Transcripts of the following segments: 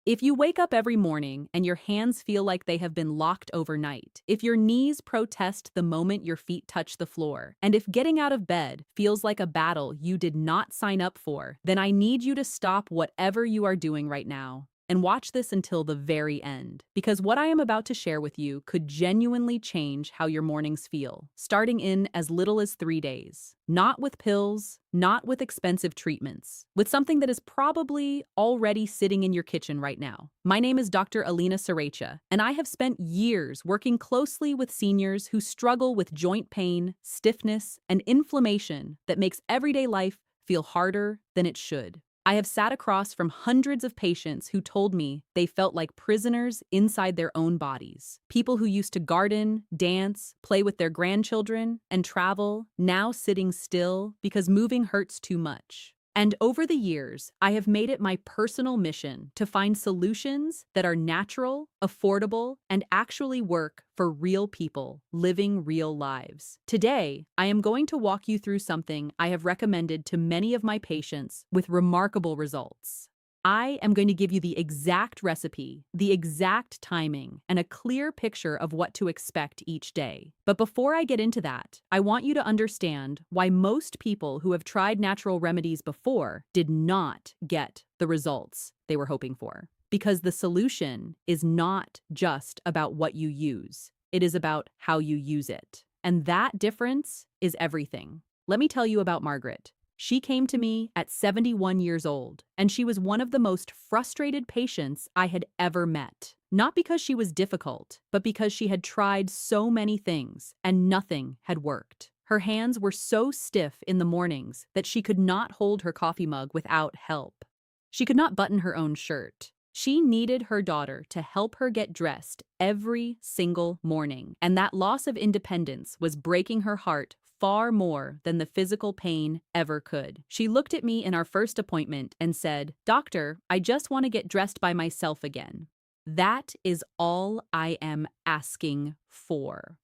If you wake up every morning and your hands feel like they have been locked overnight, if your knees protest the moment your feet touch the floor, and if getting out of bed feels like a battle you did not sign up for, then I need you to stop whatever you are doing right now and watch this until the very end. Because what I am about to share with you could genuinely change how your mornings feel, starting in as little as 3 days. Not with pills, not with expensive treatments, with something that is probably already sitting in your kitchen right now. My name is Dr. Alina Saracha, and I have spent years working closely with seniors who struggle with joint pain, stiffness, and inflammation that makes everyday life feel harder than it should. I have sat across from hundreds of patients who told me they felt like prisoners inside their own bodies. People who used to garden, dance, play with their grandchildren, and travel, now sitting still because moving hurts too much. And over the years, I have made it my personal mission to find solutions that are natural, affordable, and actually work for real people living real lives. Today, I am going to walk you through something I have recommended to many of my patients with remarkable results. I am going to give you the exact recipe, the exact timing, and a clear picture of what to expect each day. But before I get into that, I want you to understand why most people who have tried natural remedies before did not get the results they were hoping for. Because the solution is not just about what you use, it is about how you use it. And that difference is everything. Let me tell you about Margaret. She came to me at 71 years old, and she was one of the most frustrated patients I had ever met. Not because she was difficult, but because she had tried so many things and nothing had worked. Her hands were so stiff in the mornings that she could not hold her coffee mug without help. She could not button her own shirt. She needed her daughter to help her get dressed every single morning, and that loss of independence was breaking her heart far more than the physical pain ever could. She looked at me in our first appointment and said, "Doctor, I just want to get dressed by myself again." That is all I am asking for.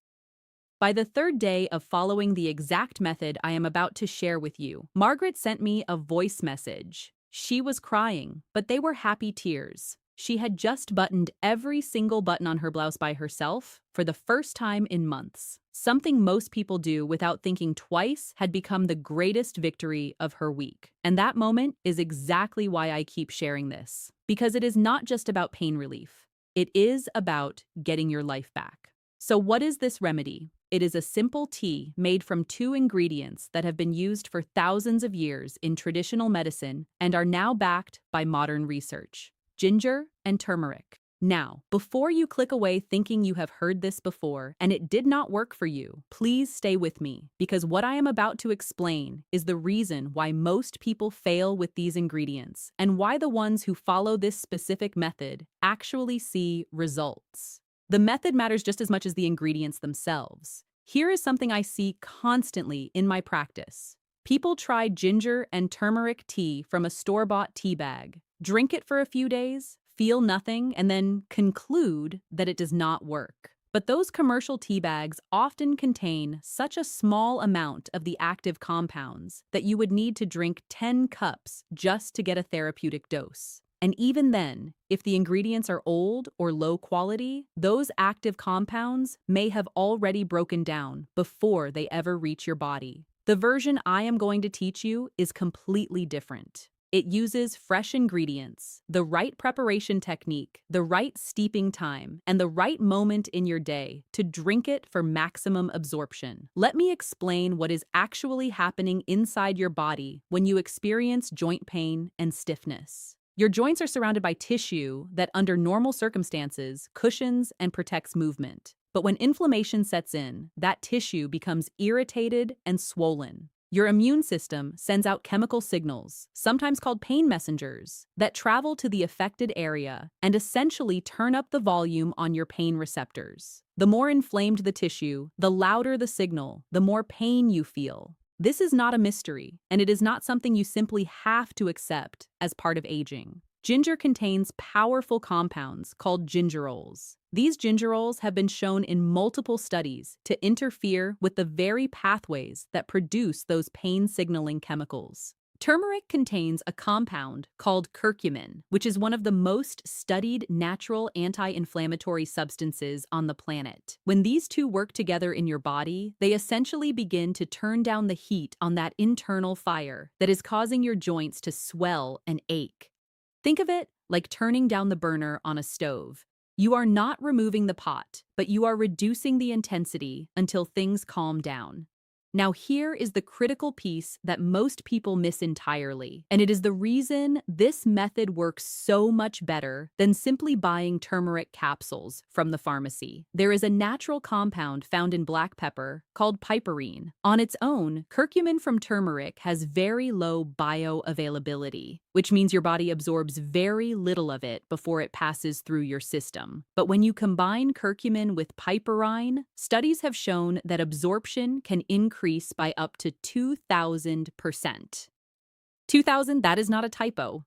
By the third day of following the exact method I am about to share with you, Margaret sent me a voice message. She was crying, but they were happy tears. She had just buttoned every single button on her blouse by herself for the first time in months. Something most people do without thinking twice had become the greatest victory of her week. And that moment is exactly why I keep sharing this. Because it is not just about pain relief. It is about getting your life back. So what is this remedy? It is a simple tea made from two ingredients that have been used for thousands of years in traditional medicine and are now backed by modern research: ginger and turmeric. Now, before you click away thinking you have heard this before and it did not work for you, please stay with me, because what I am about to explain is the reason why most people fail with these ingredients and why the ones who follow this specific method actually see results. The method matters just as much as the ingredients themselves. Here is something I see constantly in my practice. People try ginger and turmeric tea from a store-bought tea bag, drink it for a few days, feel nothing, and then conclude that it does not work. But those commercial tea bags often contain such a small amount of the active compounds that you would need to drink 10 cups just to get a therapeutic dose. And even then, if the ingredients are old or low quality, those active compounds may have already broken down before they ever reach your body. The version I am going to teach you is completely different. It uses fresh ingredients, the right preparation technique, the right steeping time, and the right moment in your day to drink it for maximum absorption. Let me explain what is actually happening inside your body when you experience joint pain and stiffness. Your joints are surrounded by tissue that, under normal circumstances, cushions and protects movement. But when inflammation sets in, that tissue becomes irritated and swollen. Your immune system sends out chemical signals, sometimes called pain messengers, that travel to the affected area and essentially turn up the volume on your pain receptors. The more inflamed the tissue, the louder the signal, the more pain you feel. This is not a mystery, and it is not something you simply have to accept as part of aging. Ginger contains powerful compounds called gingerols. These gingerols have been shown in multiple studies to interfere with the very pathways that produce those pain-signaling chemicals. Turmeric contains a compound called curcumin, which is one of the most studied natural anti-inflammatory substances on the planet. When these two work together in your body, they essentially begin to turn down the heat on that internal fire that is causing your joints to swell and ache. Think of it like turning down the burner on a stove. You are not removing the pot, but you are reducing the intensity until things calm down. Now here is the critical piece that most people miss entirely, and it is the reason this method works so much better than simply buying turmeric capsules from the pharmacy. There is a natural compound found in black pepper called piperine. On its own, curcumin from turmeric has very low bioavailability, which means your body absorbs very little of it before it passes through your system. But when you combine curcumin with piperine, studies have shown that absorption can increase by up to 2,000%. 2,000, that is not a typo.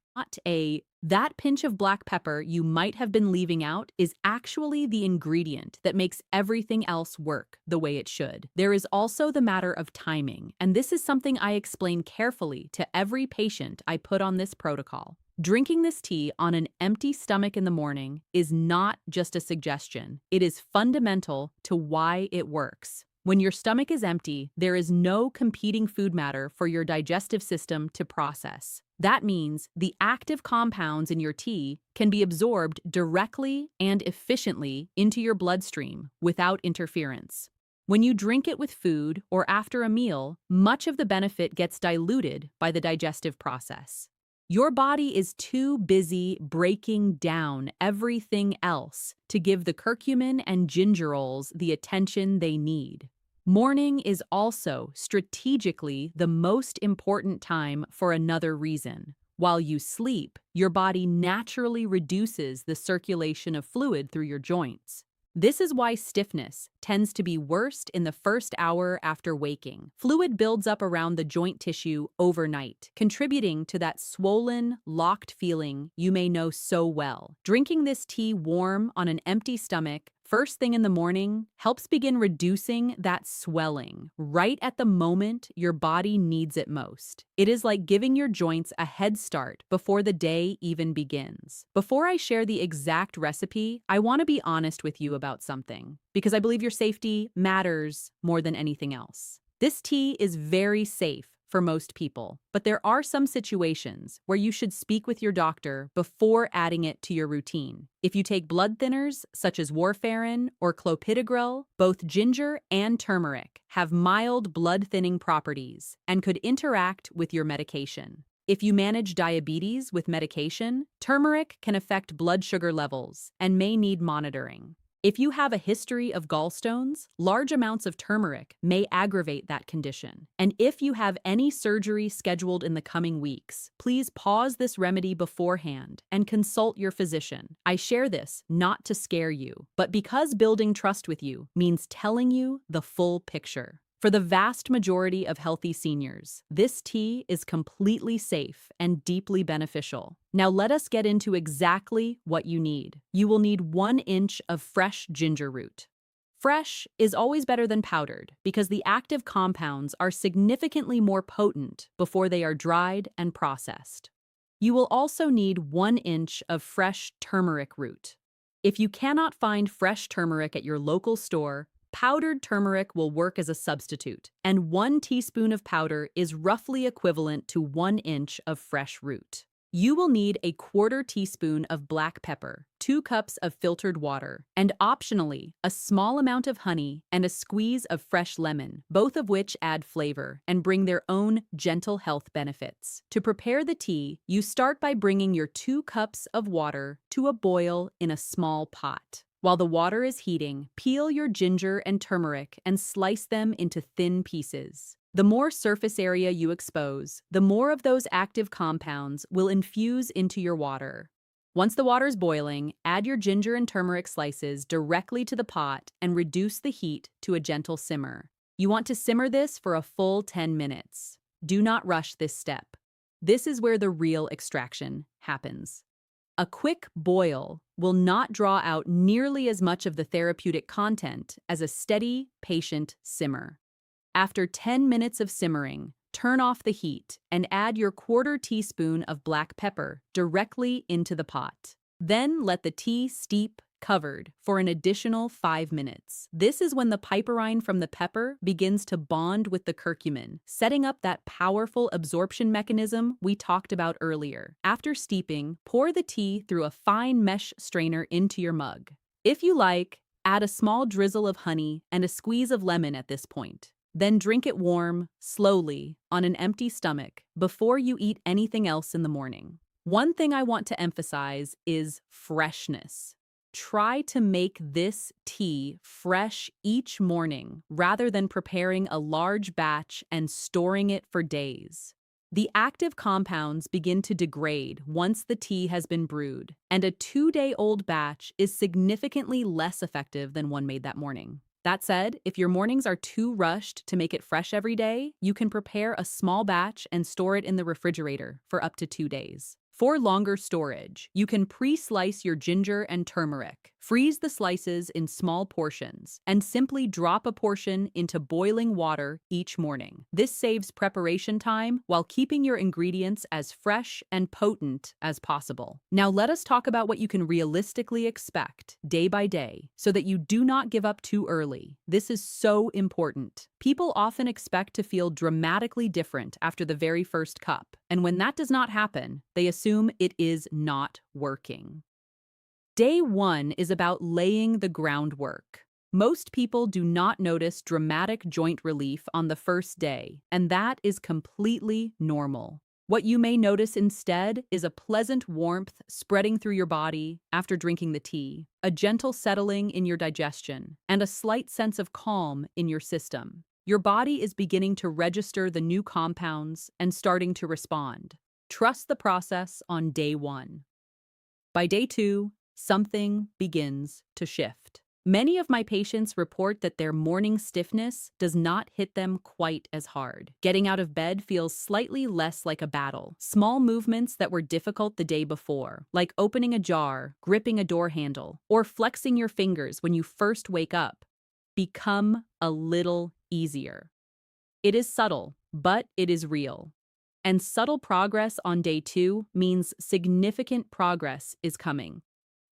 That pinch of black pepper you might have been leaving out is actually the ingredient that makes everything else work the way it should. There is also the matter of timing, and this is something I explain carefully to every patient I put on this protocol. Drinking this tea on an empty stomach in the morning is not just a suggestion. It is fundamental to why it works. When your stomach is empty, there is no competing food matter for your digestive system to process. That means the active compounds in your tea can be absorbed directly and efficiently into your bloodstream without interference. When you drink it with food or after a meal, much of the benefit gets diluted by the digestive process. Your body is too busy breaking down everything else to give the curcumin and gingerols the attention they need. Morning is also strategically the most important time for another reason. While you sleep, your body naturally reduces the circulation of fluid through your joints. This is why stiffness tends to be worst in the first hour after waking. Fluid builds up around the joint tissue overnight, contributing to that swollen, locked feeling you may know so well. Drinking this tea warm on an empty stomach first thing in the morning helps begin reducing that swelling right at the moment your body needs it most. It is like giving your joints a head start before the day even begins. Before I share the exact recipe, I want to be honest with you about something, because I believe your safety matters more than anything else. This tea is very safe for most people, but there are some situations where you should speak with your doctor before adding it to your routine. If you take blood thinners such as warfarin or clopidogrel, both ginger and turmeric have mild blood-thinning properties and could interact with your medication. If you manage diabetes with medication, turmeric can affect blood sugar levels and may need monitoring. If you have a history of gallstones, large amounts of turmeric may aggravate that condition. And if you have any surgery scheduled in the coming weeks, please pause this remedy beforehand and consult your physician. I share this not to scare you, but because building trust with you means telling you the full picture. For the vast majority of healthy seniors, this tea is completely safe and deeply beneficial. Now let us get into exactly what you need. You will need 1 inch of fresh ginger root. Fresh is always better than powdered because the active compounds are significantly more potent before they are dried and processed. You will also need 1 inch of fresh turmeric root. If you cannot find fresh turmeric at your local store, powdered turmeric will work as a substitute, and 1 teaspoon of powder is roughly equivalent to 1 inch of fresh root. You will need a 1/4 teaspoon of black pepper, 2 cups of filtered water, and optionally, a small amount of honey and a squeeze of fresh lemon, both of which add flavor and bring their own gentle health benefits. To prepare the tea, you start by bringing your 2 cups of water to a boil in a small pot. While the water is heating, peel your ginger and turmeric and slice them into thin pieces. The more surface area you expose, the more of those active compounds will infuse into your water. Once the water is boiling, add your ginger and turmeric slices directly to the pot and reduce the heat to a gentle simmer. You want to simmer this for a full 10 minutes. Do not rush this step. This is where the real extraction happens. A quick boil will not draw out nearly as much of the therapeutic content as a steady, patient simmer. After 10 minutes of simmering, Turn off the heat and add your quarter teaspoon of black pepper directly into the pot. Then let the tea steep covered for an additional 5 minutes. This is when the piperine from the pepper begins to bond with the curcumin, setting up that powerful absorption mechanism we talked about earlier. After steeping, pour the tea through a fine mesh strainer into your mug. If you like, add a small drizzle of honey and a squeeze of lemon at this point. Then drink it warm, slowly, on an empty stomach before you eat anything else in the morning. One thing I want to emphasize is freshness. Try to make this tea fresh each morning rather than preparing a large batch and storing it for days. The active compounds begin to degrade once the tea has been brewed, and a 2-day-old batch is significantly less effective than one made that morning. That said, if your mornings are too rushed to make it fresh every day, you can prepare a small batch and store it in the refrigerator for up to 2 days. For longer storage, you can pre-slice your ginger and turmeric, freeze the slices in small portions, and simply drop a portion into boiling water each morning. This saves preparation time while keeping your ingredients as fresh and potent as possible. Now let us talk about what you can realistically expect day by day so that you do not give up too early. This is so important. People often expect to feel dramatically different after the very first cup, and when that does not happen, they assume it is not working. Day 1 is about laying the groundwork. Most people do not notice dramatic joint relief on the first day, and that is completely normal. What you may notice instead is a pleasant warmth spreading through your body after drinking the tea, a gentle settling in your digestion, and a slight sense of calm in your system. Your body is beginning to register the new compounds and starting to respond. Trust the process on day 1. By day 2, something begins to shift. Many of my patients report that their morning stiffness does not hit them quite as hard. Getting out of bed feels slightly less like a battle. Small movements that were difficult the day before, like opening a jar, gripping a door handle, or flexing your fingers when you first wake up, become a little easier. It is subtle, but it is real. And subtle progress on day 2 means significant progress is coming.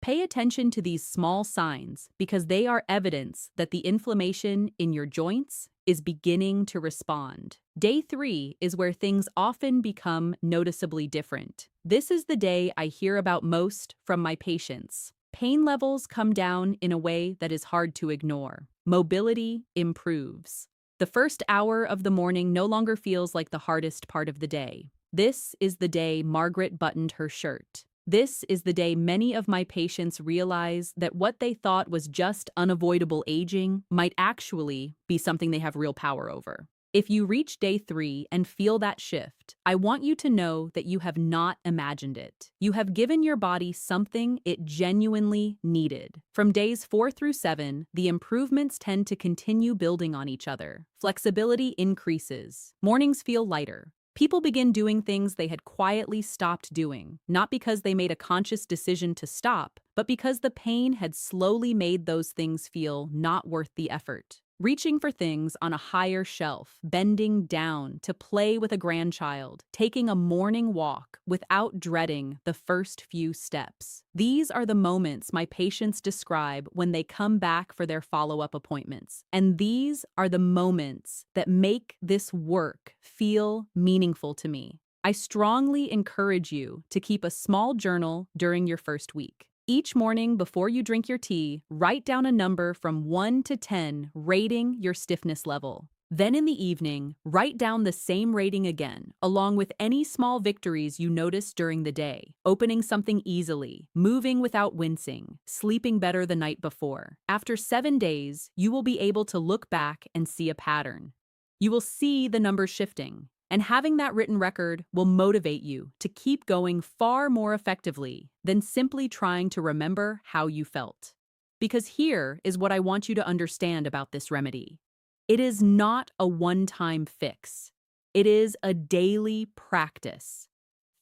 Pay attention to these small signs because they are evidence that the inflammation in your joints is beginning to respond. Day 3 is where things often become noticeably different. This is the day I hear about most from my patients. Pain levels come down in a way that is hard to ignore. Mobility improves. The first hour of the morning no longer feels like the hardest part of the day. This is the day Margaret buttoned her shirt. This is the day many of my patients realize that what they thought was just unavoidable aging might actually be something they have real power over. If you reach day 3 and feel that shift, I want you to know that you have not imagined it. You have given your body something it genuinely needed. From days 4 through 7, the improvements tend to continue building on each other. Flexibility increases. Mornings feel lighter. People begin doing things they had quietly stopped doing, not because they made a conscious decision to stop, but because the pain had slowly made those things feel not worth the effort. Reaching for things on a higher shelf, bending down to play with a grandchild, taking a morning walk without dreading the first few steps. These are the moments my patients describe when they come back for their follow-up appointments. And these are the moments that make this work feel meaningful to me. I strongly encourage you to keep a small journal during your first week. Each morning before you drink your tea, write down a number from 1 to 10, rating your stiffness level. Then in the evening, write down the same rating again, along with any small victories you noticed during the day. Opening something easily, moving without wincing, sleeping better the night before. After 7 days, you will be able to look back and see a pattern. You will see the numbers shifting. And having that written record will motivate you to keep going far more effectively than simply trying to remember how you felt. Because here is what I want you to understand about this remedy. It is not a one-time fix. It is a daily practice.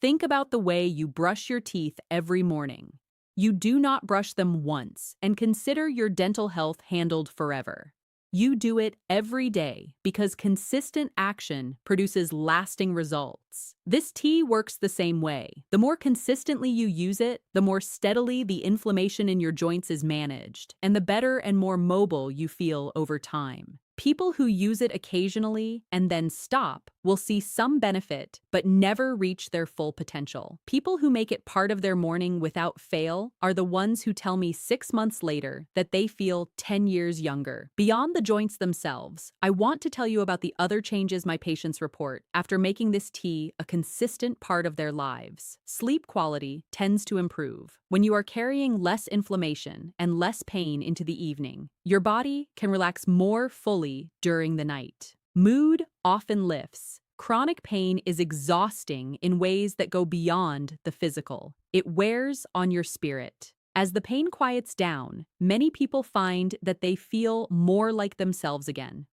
Think about the way you brush your teeth every morning. You do not brush them once and consider your dental health handled forever. You do it every day because consistent action produces lasting results. This tea works the same way. The more consistently you use it, the more steadily the inflammation in your joints is managed, and the better and more mobile you feel over time. People who use it occasionally and then stop will see some benefit but never reach their full potential. People who make it part of their morning without fail are the ones who tell me 6 months later that they feel 10 years younger. Beyond the joints themselves, I want to tell you about the other changes my patients report after making this tea a consistent part of their lives. Sleep quality tends to improve. When you are carrying less inflammation and less pain into the evening, your body can relax more fully during the night. Mood often lifts. Chronic pain is exhausting in ways that go beyond the physical. It wears on your spirit. As the pain quiets down, many people find that they feel more like themselves again.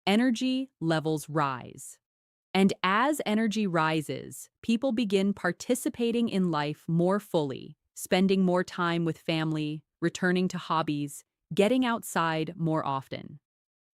Energy levels rise. And as energy rises, people begin participating in life more fully, spending more time with family, returning to hobbies, getting outside more often.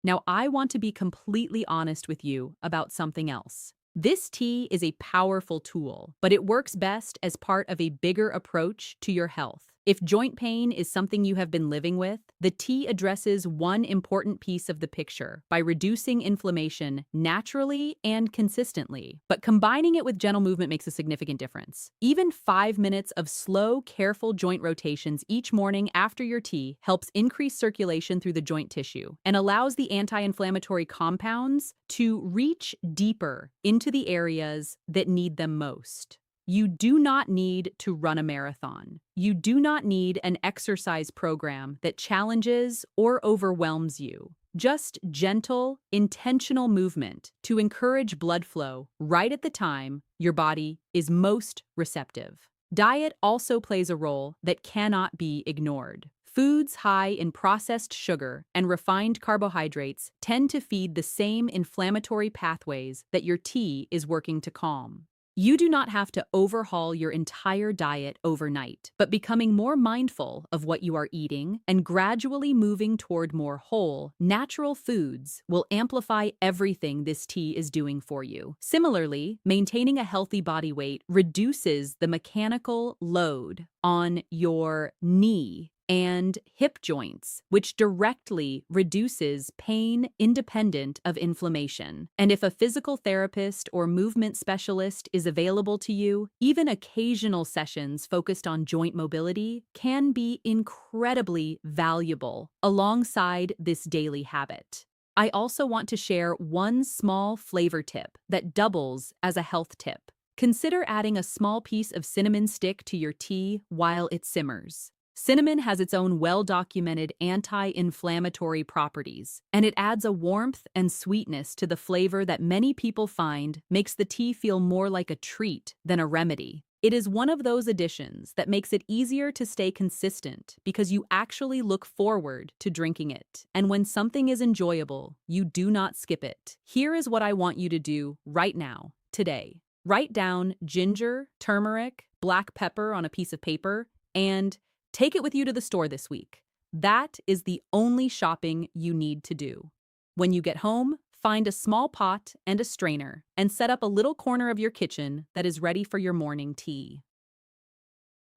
Now, I want to be completely honest with you about something else. This tea is a powerful tool, but it works best as part of a bigger approach to your health. If joint pain is something you have been living with, the tea addresses one important piece of the picture by reducing inflammation naturally and consistently. But combining it with gentle movement makes a significant difference. Even 5 minutes of slow, careful joint rotations each morning after your tea helps increase circulation through the joint tissue and allows the anti-inflammatory compounds to reach deeper into the areas that need them most. You do not need to run a marathon. You do not need an exercise program that challenges or overwhelms you. Just gentle, intentional movement to encourage blood flow right at the time your body is most receptive. Diet also plays a role that cannot be ignored. Foods high in processed sugar and refined carbohydrates tend to feed the same inflammatory pathways that your tea is working to calm. You do not have to overhaul your entire diet overnight, but becoming more mindful of what you are eating and gradually moving toward more whole, natural foods will amplify everything this tea is doing for you. Similarly, maintaining a healthy body weight reduces the mechanical load on your knee and hip joints, which directly reduces pain independent of inflammation. And if a physical therapist or movement specialist is available to you, even occasional sessions focused on joint mobility can be incredibly valuable alongside this daily habit. I also want to share one small flavor tip that doubles as a health tip. Consider adding a small piece of cinnamon stick to your tea while it simmers. Cinnamon has its own well-documented anti-inflammatory properties, and it adds a warmth and sweetness to the flavor that many people find makes the tea feel more like a treat than a remedy. It is one of those additions that makes it easier to stay consistent because you actually look forward to drinking it. And when something is enjoyable, you do not skip it. Here is what I want you to do right now, today. Write down ginger, turmeric, black pepper on a piece of paper, and take it with you to the store this week. That is the only shopping you need to do. When you get home, find a small pot and a strainer and set up a little corner of your kitchen that is ready for your morning tea.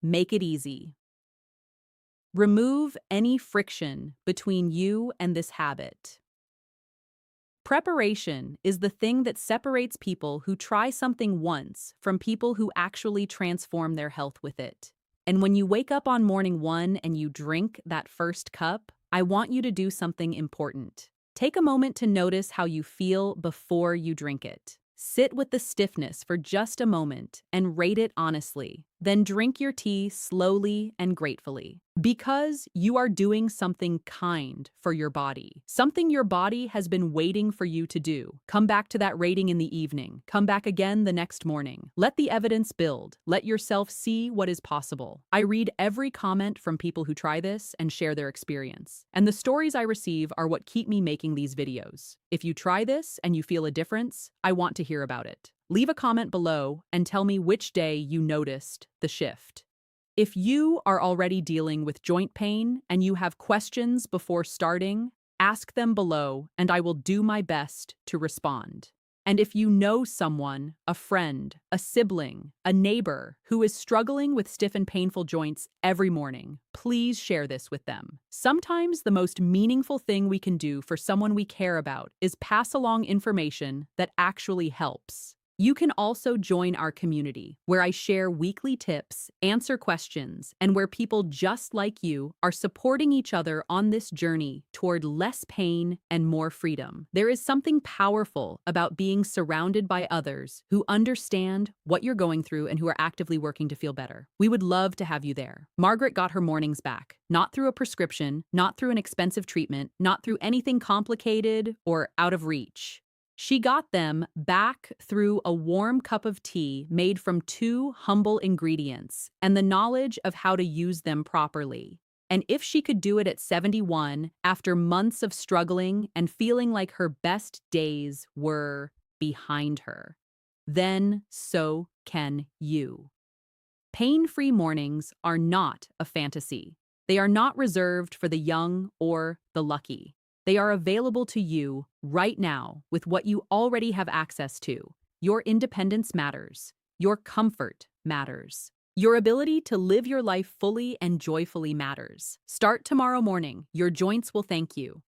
Make it easy. Remove any friction between you and this habit. Preparation is the thing that separates people who try something once from people who actually transform their health with it. And when you wake up on morning one and you drink that first cup, I want you to do something important. Take a moment to notice how you feel before you drink it. Sit with the stiffness for just a moment and rate it honestly. Then drink your tea slowly and gratefully. Because you are doing something kind for your body. Something your body has been waiting for you to do. Come back to that rating in the evening. Come back again the next morning. Let the evidence build. Let yourself see what is possible. I read every comment from people who try this and share their experience. And the stories I receive are what keep me making these videos. If you try this and you feel a difference, I want to hear about it. Leave a comment below and tell me which day you noticed the shift. If you are already dealing with joint pain and you have questions before starting, Ask them below, and I will do my best to respond. And if you know someone, a friend, a sibling, a neighbor, who is struggling with stiff and painful joints every morning, please share this with them. Sometimes the most meaningful thing we can do for someone we care about is pass along information that actually helps. You can also join our community, where I share weekly tips, answer questions, and where people just like you are supporting each other on this journey toward less pain and more freedom. There is something powerful about being surrounded by others who understand what you're going through and who are actively working to feel better. We would love to have you there. Margaret got her mornings back, not through a prescription, not through an expensive treatment, not through anything complicated or out of reach. She got them back through a warm cup of tea made from 2 humble ingredients and the knowledge of how to use them properly. And if she could do it at 71, after months of struggling and feeling like her best days were behind her, then so can you. Pain-free mornings are not a fantasy. They are not reserved for the young or the lucky. They are available to you right now with what you already have access to. Your independence matters. Your comfort matters. Your ability to live your life fully and joyfully matters. Start tomorrow morning. Your joints will thank you.